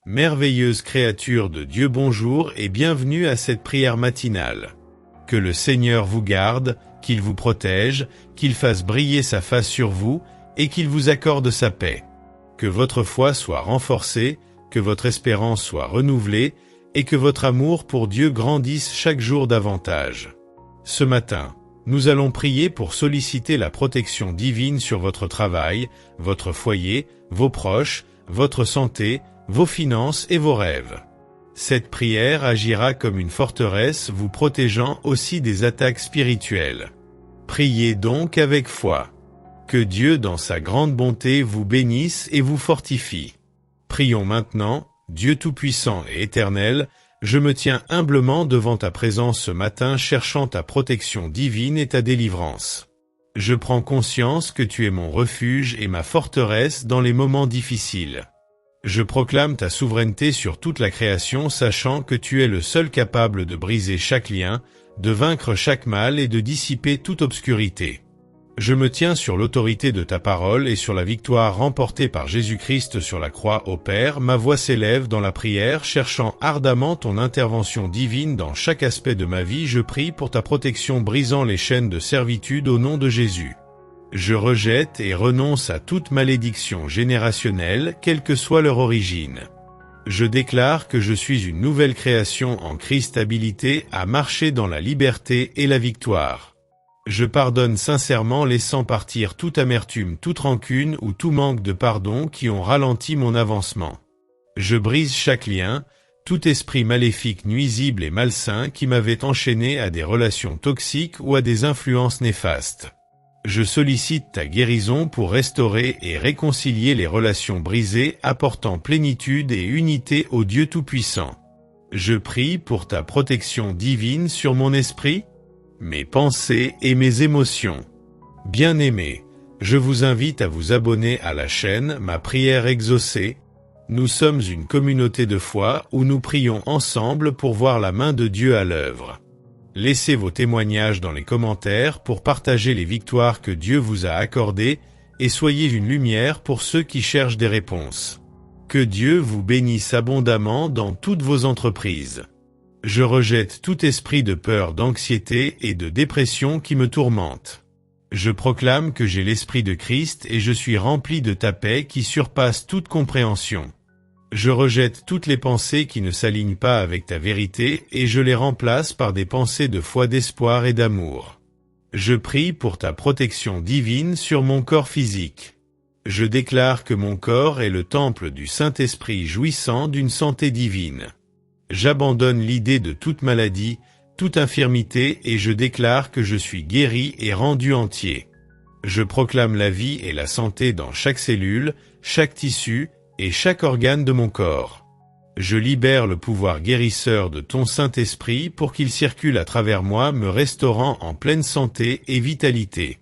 Merveilleuse créature de Dieu, bonjour et bienvenue à cette prière matinale. Que le Seigneur vous garde, qu'il vous protège, qu'il fasse briller sa face sur vous et qu'il vous accorde sa paix. Que votre foi soit renforcée, que votre espérance soit renouvelée et que votre amour pour Dieu grandisse chaque jour davantage. Ce matin, nous allons prier pour solliciter la protection divine sur votre travail, votre foyer, vos proches, votre santé, vos finances et vos rêves. Cette prière agira comme une forteresse vous protégeant aussi des attaques spirituelles. Priez donc avec foi. Que Dieu dans sa grande bonté vous bénisse et vous fortifie. Prions maintenant, Dieu Tout-Puissant et Éternel, je me tiens humblement devant ta présence ce matin cherchant ta protection divine et ta délivrance. Je prends conscience que tu es mon refuge et ma forteresse dans les moments difficiles. Je proclame ta souveraineté sur toute la création, sachant que tu es le seul capable de briser chaque lien, de vaincre chaque mal et de dissiper toute obscurité. Je me tiens sur l'autorité de ta parole et sur la victoire remportée par Jésus-Christ sur la croix. Ô Père, ma voix s'élève dans la prière, cherchant ardemment ton intervention divine dans chaque aspect de ma vie. Je prie pour ta protection brisant les chaînes de servitude au nom de Jésus. Je rejette et renonce à toute malédiction générationnelle, quelle que soit leur origine. Je déclare que je suis une nouvelle création en Christ, habilité à marcher dans la liberté et la victoire. Je pardonne sincèrement, laissant partir toute amertume, toute rancune ou tout manque de pardon qui ont ralenti mon avancement. Je brise chaque lien, tout esprit maléfique, nuisible et malsain qui m'avait enchaîné à des relations toxiques ou à des influences néfastes. Je sollicite ta guérison pour restaurer et réconcilier les relations brisées, apportant plénitude et unité au Dieu Tout-Puissant. Je prie pour ta protection divine sur mon esprit, mes pensées et mes émotions. Bien-aimés, je vous invite à vous abonner à la chaîne Ma Prière Exaucée. Nous sommes une communauté de foi où nous prions ensemble pour voir la main de Dieu à l'œuvre. Laissez vos témoignages dans les commentaires pour partager les victoires que Dieu vous a accordées et soyez une lumière pour ceux qui cherchent des réponses. Que Dieu vous bénisse abondamment dans toutes vos entreprises. Je rejette tout esprit de peur, d'anxiété et de dépression qui me tourmente. Je proclame que j'ai l'esprit de Christ et je suis rempli de ta paix qui surpasse toute compréhension. Je rejette toutes les pensées qui ne s'alignent pas avec ta vérité et je les remplace par des pensées de foi, d'espoir et d'amour. Je prie pour ta protection divine sur mon corps physique. Je déclare que mon corps est le temple du Saint-Esprit jouissant d'une santé divine. J'abandonne l'idée de toute maladie, toute infirmité et je déclare que je suis guéri et rendu entier. Je proclame la vie et la santé dans chaque cellule, chaque tissu, et chaque organe de mon corps. Je libère le pouvoir guérisseur de ton Saint-Esprit pour qu'il circule à travers moi, me restaurant en pleine santé et vitalité.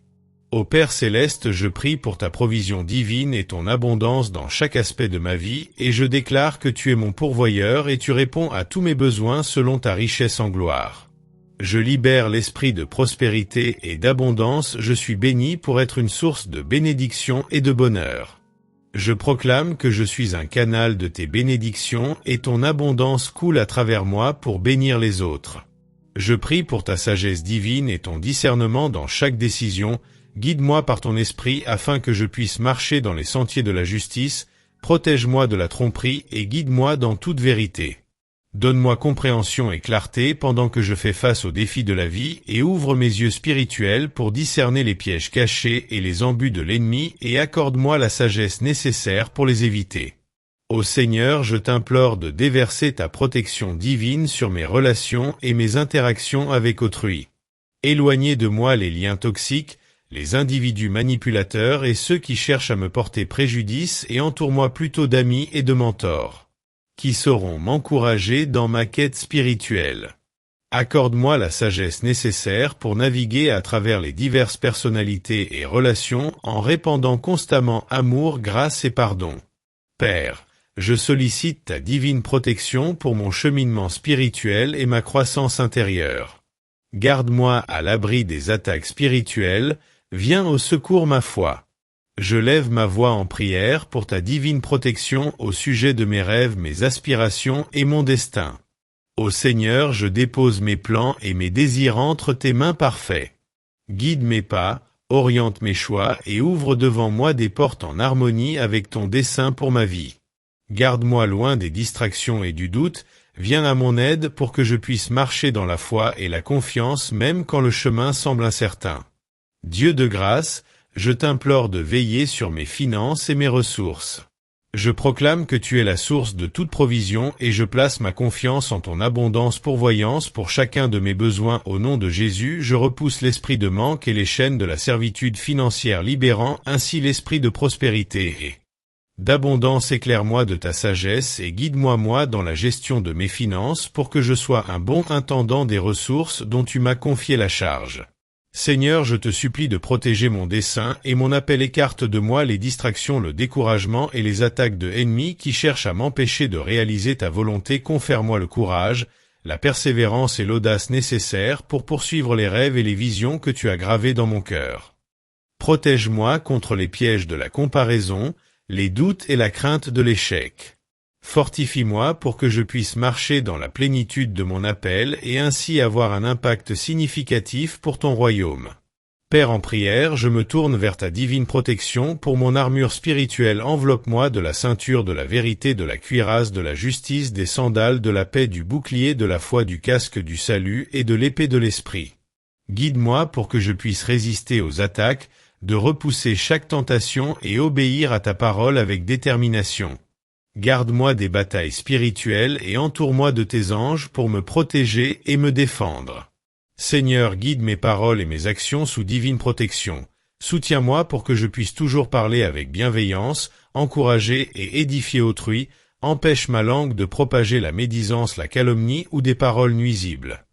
Ô Père Céleste, je prie pour ta provision divine et ton abondance dans chaque aspect de ma vie, et je déclare que tu es mon pourvoyeur et tu réponds à tous mes besoins selon ta richesse en gloire. Je libère l'esprit de prospérité et d'abondance, je suis béni pour être une source de bénédiction et de bonheur. Je proclame que je suis un canal de tes bénédictions et ton abondance coule à travers moi pour bénir les autres. Je prie pour ta sagesse divine et ton discernement dans chaque décision. Guide-moi par ton esprit afin que je puisse marcher dans les sentiers de la justice. Protège-moi de la tromperie et guide-moi dans toute vérité. Donne-moi compréhension et clarté pendant que je fais face aux défis de la vie et ouvre mes yeux spirituels pour discerner les pièges cachés et les embûts de l'ennemi et accorde-moi la sagesse nécessaire pour les éviter. Ô Seigneur, je t'implore de déverser ta protection divine sur mes relations et mes interactions avec autrui. Éloignez de moi les liens toxiques, les individus manipulateurs et ceux qui cherchent à me porter préjudice et entoure-moi plutôt d'amis et de mentors qui sauront m'encourager dans ma quête spirituelle. Accorde-moi la sagesse nécessaire pour naviguer à travers les diverses personnalités et relations en répandant constamment amour, grâce et pardon. Père, je sollicite ta divine protection pour mon cheminement spirituel et ma croissance intérieure. Garde-moi à l'abri des attaques spirituelles, viens au secours ma foi. Je lève ma voix en prière pour ta divine protection au sujet de mes rêves, mes aspirations et mon destin. Ô Seigneur, je dépose mes plans et mes désirs entre tes mains parfaits. Guide mes pas, oriente mes choix et ouvre devant moi des portes en harmonie avec ton dessein pour ma vie. Garde-moi loin des distractions et du doute, viens à mon aide pour que je puisse marcher dans la foi et la confiance même quand le chemin semble incertain. Dieu de grâce, je t'implore de veiller sur mes finances et mes ressources. Je proclame que tu es la source de toute provision et je place ma confiance en ton abondance pourvoyance pour chacun de mes besoins. Au nom de Jésus, je repousse l'esprit de manque et les chaînes de la servitude financière, libérant ainsi l'esprit de prospérité et d'abondance. Éclaire-moi de ta sagesse et guide-moi dans la gestion de mes finances pour que je sois un bon intendant des ressources dont tu m'as confié la charge. Seigneur, je te supplie de protéger mon dessein et mon appel. Écarte de moi les distractions, le découragement et les attaques de ennemis qui cherchent à m'empêcher de réaliser ta volonté. Confère-moi le courage, la persévérance et l'audace nécessaires pour poursuivre les rêves et les visions que tu as gravés dans mon cœur. Protège-moi contre les pièges de la comparaison, les doutes et la crainte de l'échec. Fortifie-moi pour que je puisse marcher dans la plénitude de mon appel et ainsi avoir un impact significatif pour ton royaume. Père, en prière, je me tourne vers ta divine protection pour mon armure spirituelle. Enveloppe-moi de la ceinture de la vérité, de la cuirasse de la justice, des sandales de la paix, du bouclier de la foi, du casque du salut et de l'épée de l'esprit. Guide-moi pour que je puisse résister aux attaques, de repousser chaque tentation et obéir à ta parole avec détermination. Garde-moi des batailles spirituelles et entoure-moi de tes anges pour me protéger et me défendre. Seigneur, guide mes paroles et mes actions sous divine protection. Soutiens-moi pour que je puisse toujours parler avec bienveillance, encourager et édifier autrui. Empêche ma langue de propager la médisance, la calomnie ou des paroles nuisibles.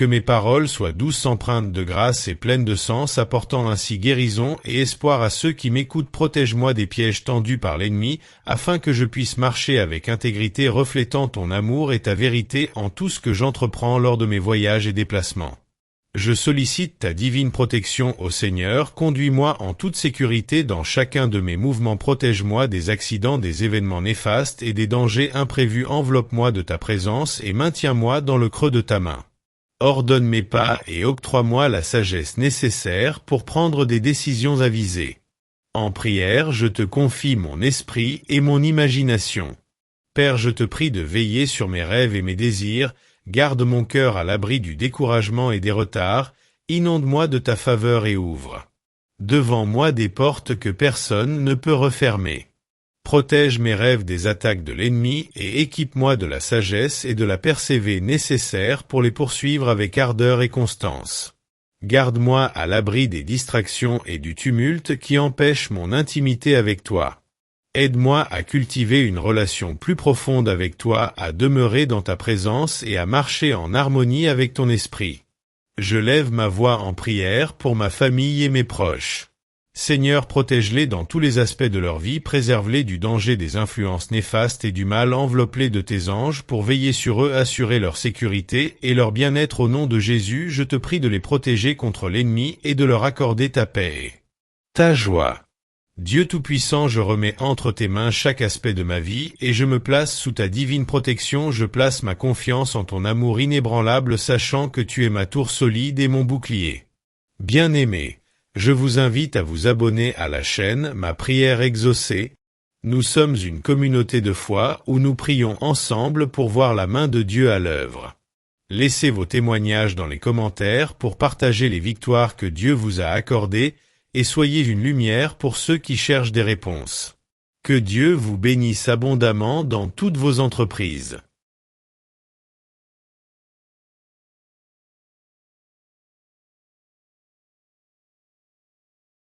Que mes paroles soient douces, empreintes de grâce et pleines de sens, apportant ainsi guérison et espoir à ceux qui m'écoutent. Protège-moi des pièges tendus par l'ennemi, afin que je puisse marcher avec intégrité, reflétant ton amour et ta vérité en tout ce que j'entreprends lors de mes voyages et déplacements. Je sollicite ta divine protection, ô Seigneur. Conduis-moi en toute sécurité dans chacun de mes mouvements. Protège-moi des accidents, des événements néfastes et des dangers imprévus. Enveloppe-moi de ta présence et maintiens-moi dans le creux de ta main. Ordonne mes pas et octroie-moi la sagesse nécessaire pour prendre des décisions avisées. En prière, je te confie mon esprit et mon imagination. Père, je te prie de veiller sur mes rêves et mes désirs, garde mon cœur à l'abri du découragement et des retards, inonde-moi de ta faveur et ouvre devant moi des portes que personne ne peut refermer. Protège mes rêves des attaques de l'ennemi et équipe-moi de la sagesse et de la persévérance nécessaires pour les poursuivre avec ardeur et constance. Garde-moi à l'abri des distractions et du tumulte qui empêchent mon intimité avec toi. Aide-moi à cultiver une relation plus profonde avec toi, à demeurer dans ta présence et à marcher en harmonie avec ton esprit. Je lève ma voix en prière pour ma famille et mes proches. Seigneur, protège-les dans tous les aspects de leur vie, préserve-les du danger des influences néfastes et du mal, enveloppe-les de tes anges pour veiller sur eux, assurer leur sécurité et leur bien-être. Au nom de Jésus, je te prie de les protéger contre l'ennemi et de leur accorder ta paix et ta joie. Dieu Tout-Puissant, je remets entre tes mains chaque aspect de ma vie et je me place sous ta divine protection. Je place ma confiance en ton amour inébranlable, sachant que tu es ma tour solide et mon bouclier. Bien-aimé, je vous invite à vous abonner à la chaîne Ma Prière Exaucée. Nous sommes une communauté de foi où nous prions ensemble pour voir la main de Dieu à l'œuvre. Laissez vos témoignages dans les commentaires pour partager les victoires que Dieu vous a accordées et soyez une lumière pour ceux qui cherchent des réponses. Que Dieu vous bénisse abondamment dans toutes vos entreprises.